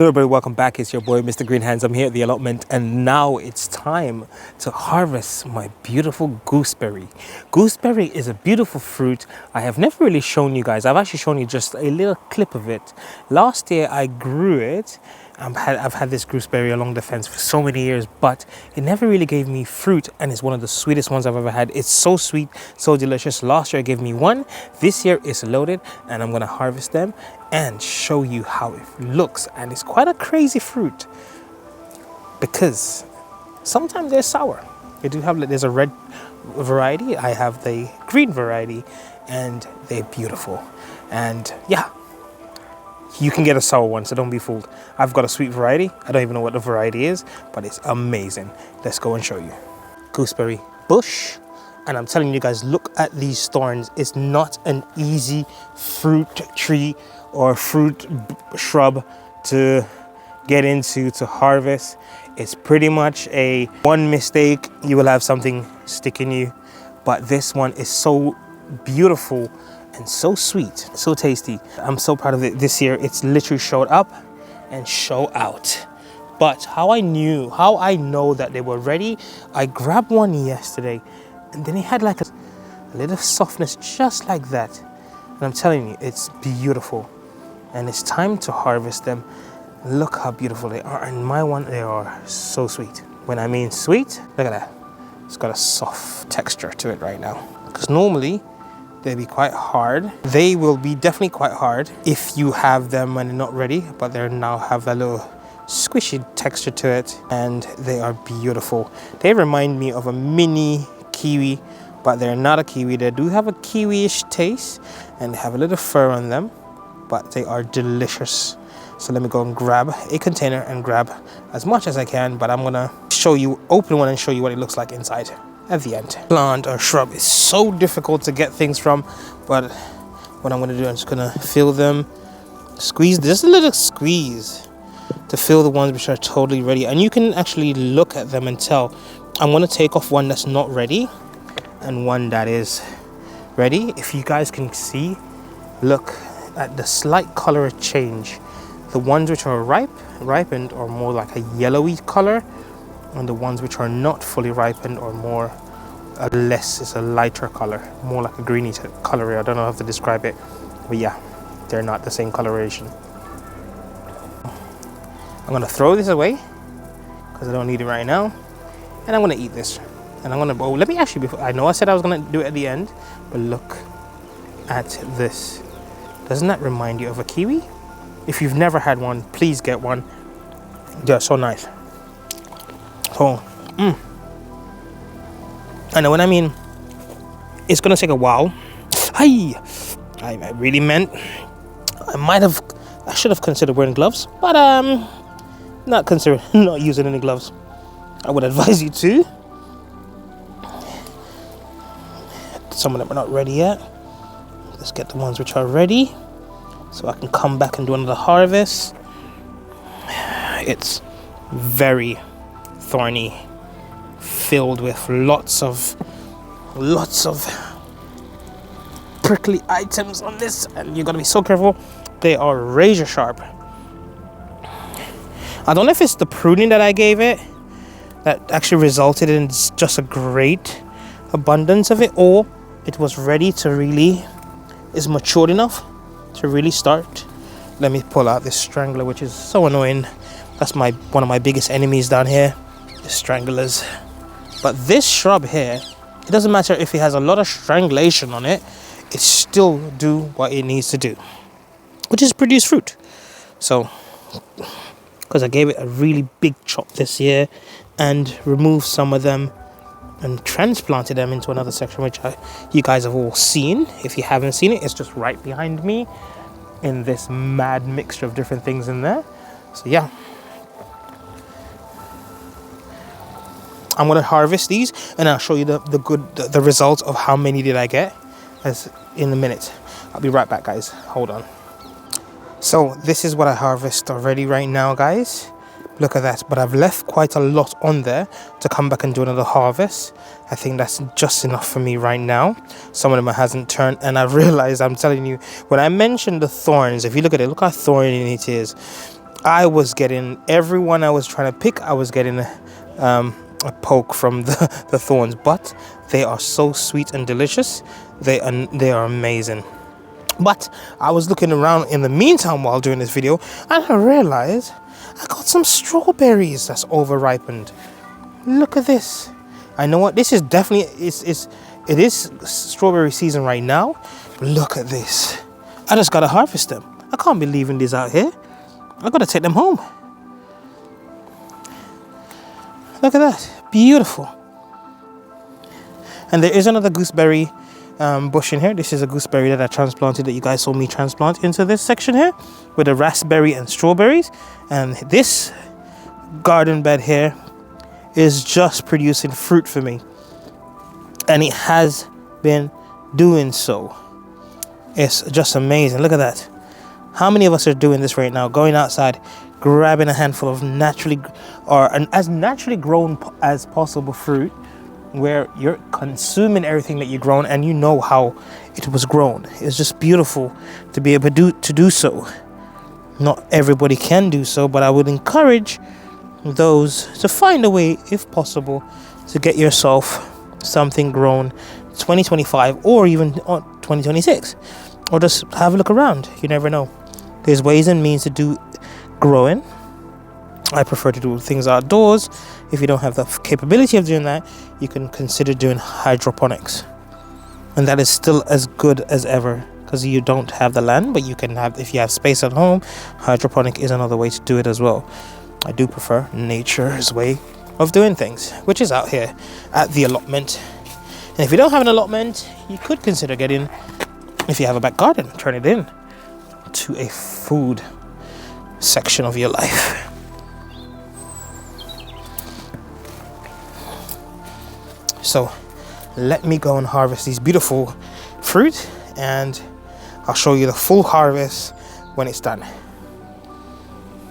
Hello everybody, welcome back. It's your boy Mr. Green Hands. I'm here at the allotment and now it's time to harvest my beautiful gooseberry. Gooseberry is a beautiful fruit. I have never really shown you guys. I've actually shown you just a little clip of it. Last year I grew it. I've had this gooseberry along the fence for so many years, but it never really gave me fruit, and it's one of the sweetest ones I've ever had. It's so sweet, so delicious. Last year it gave me one. This year it's loaded and I'm gonna harvest them and show you how it looks. And it's quite a crazy fruit because sometimes they're sour. There's a red variety, I have the green variety, and they're beautiful. And yeah, you can get a sour one, so don't be fooled. I've got a sweet variety. I don't even know what the variety is, but it's amazing. Let's go and show you. Gooseberry bush. And I'm telling you guys, look at these thorns. It's not an easy fruit tree or fruit shrub to get into, to harvest. It's pretty much a one mistake, you will have something stick in you. But this one is so beautiful and so sweet, so tasty. I'm so proud of it this year. It's literally showed up and show out. But how I know that they were ready, I grabbed one yesterday and then it had like a little softness just like that. And I'm telling you, it's beautiful. And it's time to harvest them. Look how beautiful they are. And my one, they are so sweet. When I mean sweet, look at that. It's got a soft texture to it right now. Because normally, they'll be quite hard. They will be definitely quite hard if you have them when they're not ready, but they now have a little squishy texture to it, and they are beautiful. They remind me of a mini kiwi, but they're not a kiwi. They do have a kiwi-ish taste, and they have a little fur on them, but they are delicious. So let me go and grab a container and grab as much as I can, but I'm gonna open one and show you what it looks like inside at the end. Plant or shrub is so difficult to get things from, but what I'm gonna do, I'm just gonna fill them, squeeze, just a little squeeze to fill the ones which are totally ready. And you can actually look at them and tell. I'm gonna take off one that's not ready and one that is ready. If you guys can see, look at the slight color change. The ones which are ripened are more like a yellowy color, and the ones which are not fully ripened are more it's a lighter color, more like a greeny color. I don't know how to describe it, but yeah, they're not the same coloration. I'm gonna throw this away because I don't need it right now, and I'm gonna eat this. And I'm gonna let me actually, I know I said I was gonna do it at the end, but look at this. Doesn't that remind you of a kiwi? If you've never had one, please get one. They're so nice. Oh, I know what I mean. It's gonna take a while. I really meant I should have considered wearing gloves, but not using any gloves. I would advise you to. Some of them are not ready yet. Let's get the ones which are ready, so I can come back and do another harvest. It's very thorny, filled with lots of prickly items on this, and you gotta be so careful. They are razor sharp. I don't know if it's the pruning that I gave it that actually resulted in just a great abundance of it, or it was ready to really is matured enough to really start. Let me pull out this strangler, which is so annoying. That's one of my biggest enemies down here, the stranglers. But this shrub here, it doesn't matter if it has a lot of strangulation on it, it still do what it needs to do, which is produce fruit. So, because I gave it a really big chop this year and removed some of them and transplanted them into another section, which you guys have all seen. If you haven't seen it, it's just right behind me in this mad mixture of different things in there. So yeah, I'm gonna harvest these and I'll show you the results of how many did I get in a minute. I'll be right back, guys. Hold on. So this is what I harvest already right now, guys. Look at that. But I've left quite a lot on there to come back and do another harvest. I think that's just enough for me right now. Some of them hasn't turned, and I realized, I'm telling you, when I mentioned the thorns, if you look at it, look how thorny it is. I was getting, everyone I was trying to pick, I was getting a poke from the thorns, but they are so sweet and delicious. They are amazing. But I was looking around in the meantime while doing this video, and I realized I got some strawberries that's over ripened. Look at this. I know what this is. Definitely it is strawberry season right now. Look at this. I just gotta harvest them. I can't be leaving these out here. I gotta take them home. Look at that. Beautiful. And there is another gooseberry bush in here. This is a gooseberry that I transplanted, that you guys saw me transplant into this section here, with a raspberry and strawberries. And this garden bed here is just producing fruit for me, and it has been doing so. It's just amazing. Look at that. How many of us are doing this right now, going outside, grabbing a handful of as naturally grown as possible fruit, where you're consuming everything that you've grown and you know how it was grown. It's just beautiful to be able to do so. Not everybody can do so, but I would encourage those to find a way, if possible, to get yourself something grown 2025 or even 2026, or just have a look around. You never know. There's ways and means to do growing. I prefer to do things outdoors. If you don't have the capability of doing that, you can consider doing hydroponics, and that is still as good as ever, because you don't have the land, but you can have, if you have space at home, hydroponic is another way to do it as well. I do prefer nature's way of doing things, which is out here at the allotment. And if you don't have an allotment, you could consider getting, if you have a back garden, turn it in to a food section of your life. So let me go and harvest these beautiful fruit, and I'll show you the full harvest when it's done.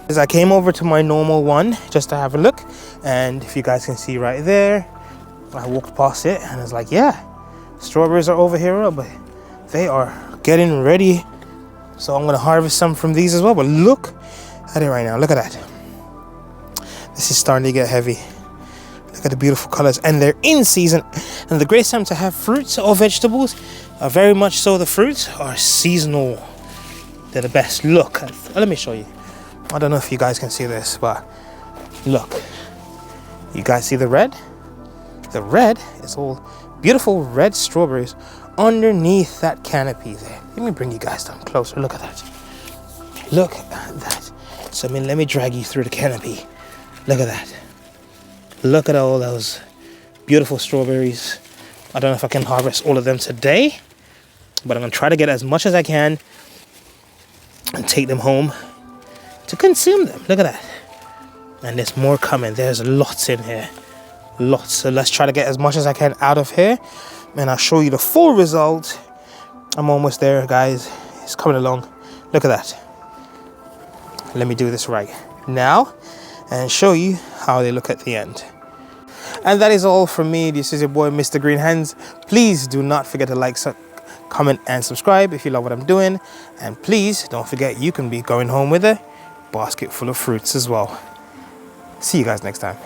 As I came over to my normal one just to have a look, and if you guys can see right there, I walked past it and it's like, yeah, strawberries are over here, but they are getting ready. So I'm gonna harvest some from these as well. But look at it right now. Look at that. This is starting to get heavy. Look at the beautiful colors, and they're in season. And the greatest time to have fruits or vegetables are very much so, the fruits are seasonal. They're the best. Look, let me show you. I don't know if you guys can see this, but look. You guys see the red? The red is all beautiful red strawberries underneath that canopy there. Let me bring you guys down closer. Look at that. Look at that. So let me drag you through the canopy. Look at that. Look at all those beautiful strawberries. I don't know if I can harvest all of them today, but I'm gonna try to get as much as I can and take them home to consume them. Look at that. And there's more coming. There's lots in here. Lots. So let's try to get as much as I can out of here, and I'll show you the full result. I'm almost there, guys. It's coming along. Look at that. Let me do this right now and show you how they look at the end. And that is all from me. This is your boy, Mr. Green Hands. Please do not forget to like, comment, and subscribe if you love what I'm doing. And please don't forget, you can be going home with a basket full of fruits as well. See you guys next time.